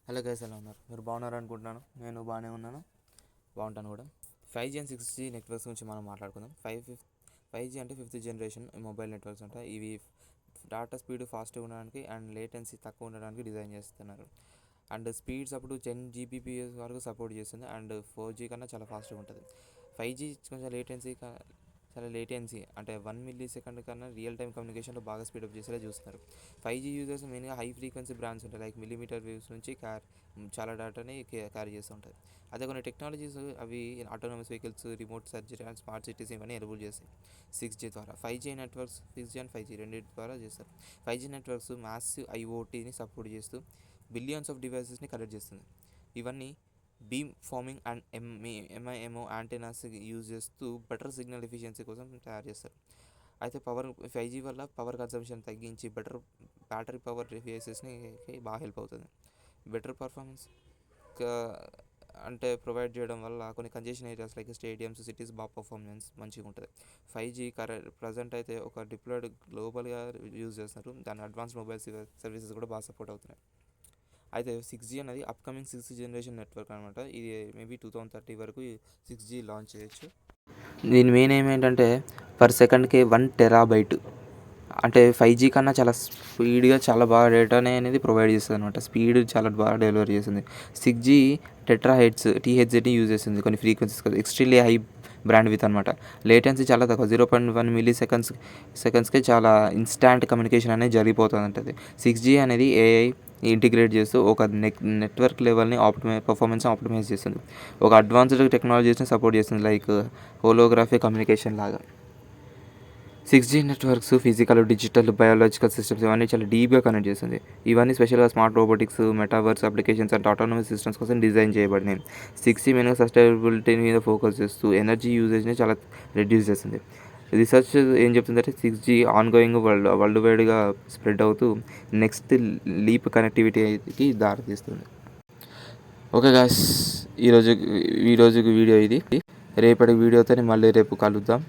Hello guys, ఎలా ఉన్నారు? మీరు బాగున్నారు అనుకుంటున్నాను. నేను బాగానే ఉన్నాను, బాగుంటాను కూడా. 5G అండ్ 6G నెట్వర్క్స్ గురించి మనం మాట్లాడుకుందాం. 5G అంటే ఫిఫ్త్ జనరేషన్ మొబైల్ నెట్వర్క్స్ అంట. ఇవి డాటా స్పీడ్ ఫాస్ట్గా ఉండడానికి అండ్ లేటెన్సీ తక్కువ ఉండడానికి డిజైన్ చేస్తున్నారు. అండ్ స్పీడ్స్ అప్పుడు 10 Gbps వరకు సపోర్ట్ చేస్తుంది. అండ్ 4G కన్నా చాలా ఫాస్ట్గా ఉంటుంది. 5G కొంచెం లేటెన్సీ అంటే 1 millisecond కన్నా రియల్ టైమ్ కమ్యూనికేషన్లో బాగా స్పీడప్ చేసేలా చూస్తున్నారు. 5G యూజర్స్ మెయిన్గా హై ఫ్రీక్వెన్సీ బ్రాండ్స్ ఉంటాయి, లైక్ మిల్లీమీటర్ వేవ్స్ నుంచి చాలా డేటాని క్యారీ చేస్తూ ఉంటాయి. అదే కొన్ని టెక్నాలజీస్ అవి autonomous vehicles, remote surgery and smart cities ఇవన్నీ ఎనేబుల్ చేస్తాయి 6G ద్వారా. 5G networks 6G and 5G రెండింటి ద్వారా చేస్తారు. 5G నెట్వర్క్స్ మ్యాసివ్ IoTని సపోర్ట్ చేస్తూ బిలియన్స్ ఆఫ్ డివైసెస్ని కనెక్ట్ చేస్తుంది. ఇవన్నీ beam farming and MIMO antennas use చేస్తూ బెటర్ సిగ్నల్ ఎఫిషియన్సీ కోసం తయారు చేస్తారు. అయితే 5G వల్ల పవర్ కన్సంప్షన్ తగ్గించి బెటర్ బ్యాటరీ పవర్ డివైసెస్ని బాగా హెల్ప్ అవుతుంది. బెటర్ పర్ఫార్మెన్స్ అంటే ప్రొవైడ్ చేయడం వల్ల కొన్ని congestion areas like stadiums, cities బాగా పర్ఫార్మెన్స్ మంచిగా ఉంటుంది. 5G ప్రజెంట్ అయితే ఒక డిప్లాయిడ్ గ్లోబల్గా యూజ్ చేస్తున్నారు. దాని అడ్వాన్స్ మొబైల్ సర్వీసెస్ కూడా బాగా సపోర్ట్ అవుతున్నాయి. అయితే 6G అనేది అప్కమింగ్ 6th జనరేషన్ నెట్వర్క్ అనమాట. ఇది మేబీ 2030 వరకు 6G లాంచ్ చేయొచ్చు. దీని మెయిన్ ఏమేంటంటే పర్ సెకండ్కి 1 TB, అంటే 5G కన్నా చాలా స్పీడ్గా చాలా బాగా డేటానే అనేది ప్రొవైడ్ చేస్తుంది అనమాట. స్పీడ్ చాలా బాగా డెలివరీ చేస్తుంది. 6G టెట్రాహెర్ట్జ్ THz యూజ్ చేస్తుంది కొన్ని ఫ్రీక్వెన్సీస్ కదా, ఎక్స్ట్రీమ్లీ హై బ్రాండ్ విత్ అనమాట. లేటెన్సీ చాలా తక్కువ, 0.1 millisecondస్కే చాలా ఇన్స్టాంట్ కమ్యూనికేషన్ అనేది జరిగిపోతుంది ఉంటుంది. 6G అనేది AI ఇంటిగ్రేట్ చేస్తూ ఒక నెట్వర్క్ లెవెల్ని పర్ఫార్మెన్స్ ఆప్టిమైజ్ చేస్తుంది. ఒక అడ్వాన్స్డ్ టెక్నాలజీస్ని సపోర్ట్ చేస్తుంది, లైక్ హోలోగ్రఫీ కమ్యూనికేషన్ లాగా. 6G networks physical, digital, biological systems ఇవన్నీ చాలా డీప్గా కనెక్ట్ చేస్తుంది. ఇవన్నీ స్పెషల్గా smart robotics, metaverse applications and autonomous systems కోసం డిజైన్ చేయబడినాయి. 6G మెయిన్గా సస్టైనబిలిటీ మీద ఫోకస్ చేస్తూ ఎనర్జీ యూసేజ్ని చాలా రెడ్యూస్ చేస్తుంది. రీసెర్చ్ ఏం చెప్తుందంటే 6G ఆన్గోయింగ్ వరల్డ్ వైడ్గా స్ప్రెడ్ అవుతూ నెక్స్ట్ లీప్ కనెక్టివిటీకి దారితీస్తుంది. ఓకే గాయ్స్, ఈరోజుకి వీడియో ఇది. రేపటి వీడియోతో మళ్ళీ రేపు కలుద్దాం.